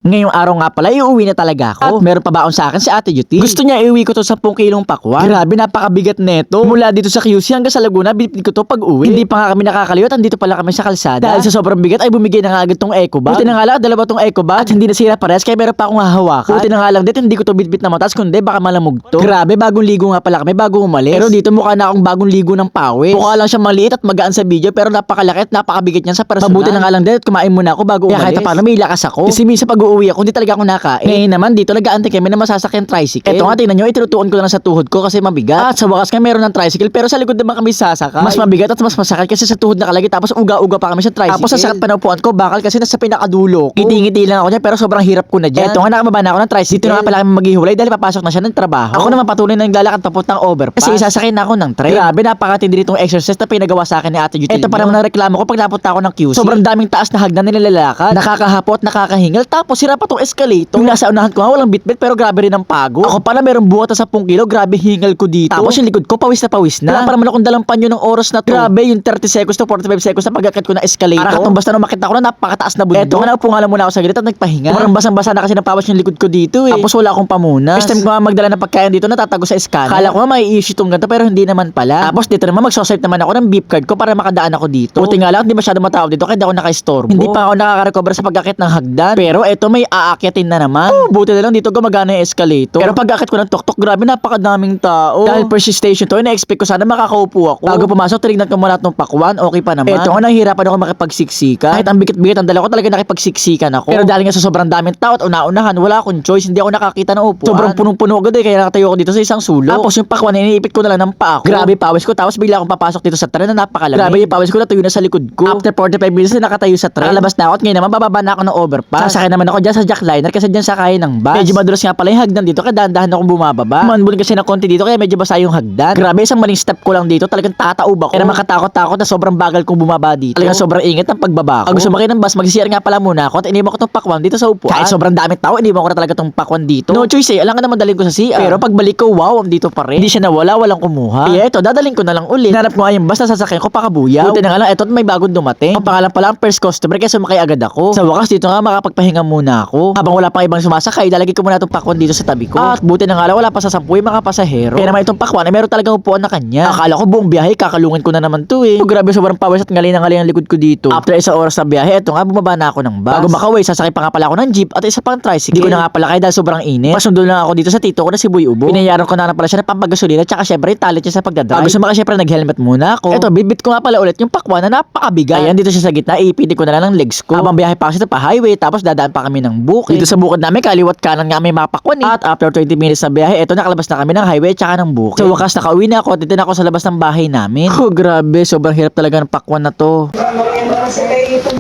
Ngayong araw nga pala, iuwi na talaga ako. At meron pa baon sa akin si Ate Yuti. Gusto niya iuwi ko to 10 kilong pakwan. Grabe, napakabigat neto. Mula dito sa QC hanggang sa Laguna, binitbit ko to pag uwi. Hindi pa nga kami nakakaliwat, andito pala kami sa kalsada. Dahil sa sobrang bigat ay bumigay na nga agad tong eco bag. Buti na nga lang, dalawa tong eco bag. At hindi nasira pares, kaya meron pa akong hahawakan. Buti na nga lang dito, hindi ko to bitbit na matas, kundi baka malamog to. Grabe, bagong ligo nga pala kami bago umalis. Pero dito mukha na akong bagong ligo ng pawis. Mukha lang siya maliit at magaan sa video, pero napakalaki at napakabigat niyan sa personal. Mabuti na nga lang din at kumain muna ako bago umalis. Kaya kahit paano may lakas ako. Kasi minsan pag uuwi ako, hindi talaga ako nakain. Ngayon naman dito nag-aantay kami na masasakyan tricycle. Eto nga tingnan nyo, itinutuon ko lang sa tuhod ko kasi mabigat. At sa wakas nga meron ng tricycle pero sa likod naman kami sasakay. Mas mabigat at mas masakit kasi sa tuhod nakalagay tapos uga-uga pa kami sa tricycle. Tapos sa sakit pa ng upuan ko bakal kasi nasa pinakadulo ko. Ngiti-ngiti lang ako niya pero sobrang hirap ko na dyan. Eto nga nakababa na ako ng tricycle. Dito na nga pala kami maghihiwalay dahil papasok na siya ng trabaho. Ako naman patuloy na naglalakad papuntang overpass. Kasi sasakay na ako ng train. Grabe, napakatindi nitong exercise na pinagawa sa akin ni Ate Yuti. Eto pa naman ang reklamo ko pag napunta ako ng QC. Sobrang daming taas na hagdan na nilalakad. Nakakahapot, nakakahingal tapos sira pa tong escalator. Sa unahan ko nga walang bitbit pero grabe rin ang pagod. Ako pala merong buhat sa 10 kilo, grabe hingal ko dito. Tapos yung likod ko pawis na. Wala pa naman akong dalang panyo ng oras na to. Grabe yung 30 seconds to 45 seconds na pag-akit ko na escalator. Para katumbas na makita ko na napakataas na bundok. Eto nga naupo nga lang muna ako sa gilid at nagpahinga. Parang basang-basa na kasi napawas yung likod ko dito eh. Tapos wala akong pamunas. First time ko nga magdala ng pagkain dito natatago sa scanner. Kala ko nga may issue tong ganito pero hindi naman pala. Tapos dito naman magso-swipe naman ako ng beep card ko para makadaan ako dito. Buti nga lang hindi masyado matao dito kaya hindi ako naka-istorbo. Hindi pa ako nakaka-recover sa pag-akit ng hagdan. Pero eto may aakyatin na naman. Buti na lang dito gumagana yung escalator. Pero pag-akit ko ng tok-tok, grabe napakadaming tao. Dahil first station to, ina-expect ko sana makakaupo ako. Bago pumasok, tinignan ko muna itong pakwan, okay pa naman. Eto nga, nahihirapan ako makipagsiksika. Kahit ang bikit-bikit ang dala ko, talaga nakipagsiksikan ako. Pero dahil nga sa sobrang daming tao at una-unahan, wala akong choice, hindi ako nakakita ng upuan. Sobrang punong-puno agad eh, kaya nakatayo ako dito sa isang sulok. Tapos yung pakwan, iniipit ko na lang ng paa ko. Grabe pawis ko, tapos bigla akong papasok dito sa tren na napakalamig. Grabe yung pawis ko, natuyo na sa likod ko. After 45 minutes na nakatayo sa tren, lalabas na ako at ngayon naman bababa na ako ng overpass. Sasakay naman ako dyan sa jackliner kasi dyan sakay ng bus. Medyo madulas nga pala yung hagdan dito kaya dahan-dahan akong bumababa. Manbun kasi ng konti dito kaya medyo basa yung hagdan. Grabe, isang maling step ko lang dito talagang tataob ako. Kaya makatakot-takot na sobrang bagal kong bumaba dito. Talagang sobrang ingat ang pagbaba ko. Pag gusto makita ng bus, mag-CR nga pala muna ako at iniwan ko tong pakwan dito sa upuan. Kahit sobrang daming tao, iniwan ko na talaga tong pakwan dito. No choice eh, alam ka naman dalhin ko sa CR. Pero pagbalik ko, wow, dito pa rin. Hindi siya nawala, walang kumuha. Kaya ito, dadalhin ko na lang ulit. Nanap ko nga yung bus na sasakyan ko pakabuyaw. Buti na nga lang, eto may bagong dumating. Ang pangalan pala ang first customer kaya sumakay agad ako. Sa wakas dito nga makapagpahinga muna ako. Habang wala pang ibang sumasakay, lalagay ko muna tong pakwan dito sa tabi ko. At buti na nga lang, wala pa sa 10 yung mga pasahero. Kaya naman itong pakwan ay meron talagang upuan na kanya. Akala ko buong biyahe kakalungin ko na naman to eh. Grabe, sobrang pawis at ngali na ngali ang likod ko dito. After isang oras na biyahe, eto nga bumaba na ako ng bus. Bago makaway, sasakay pa nga pala ako ng jeep at isa pang tricycle. Hindi ko na nga pala kaya dahil sobrang init. Pasundo lang ako dito sa tito ko na si Boy Ubo. Pinayaran ko na pala siya ng pampagasolina tsaka syempre talent niya sa pagdadrive. Bago sumakay syempre nag-helmet muna ako. Eto, bibit ko nga pala ulit yung pakwan na napakabigat. Ayan, dito siya sa gitna, ipiti ko na lang ng legs ko. Habang biyahe pa kasi pa highway tapos dadaan pa kami ng bukid. Dito sa bukid namin kaliwat kanan nga may mga pakwan eh. At after 20 minutes na biyahe, eto nakalabas na kami ng highway tsaka ng bukid. Sa wakas nakauwi na ako, dito na ako sa labas ng bahay namin. Oh, grabe, sobrang hirap talaga ng pakwan na to.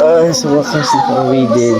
Ay, sa wakas nakauwi din.